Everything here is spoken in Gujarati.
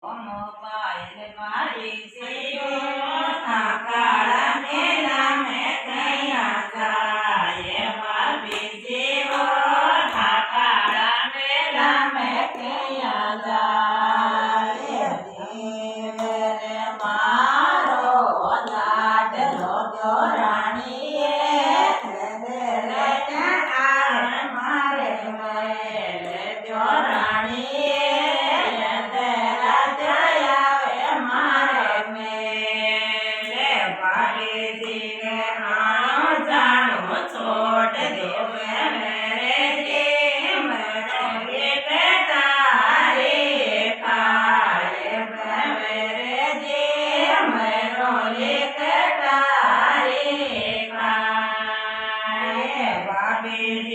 પાયલ મારી સેવો કાળા મેલા મેં કયા જાય મારી સેવો કાળા મેલા મેં કયા જાય રે મારો લાડલો તો રાણીએ મારે મેલે જો રાણીએ Baby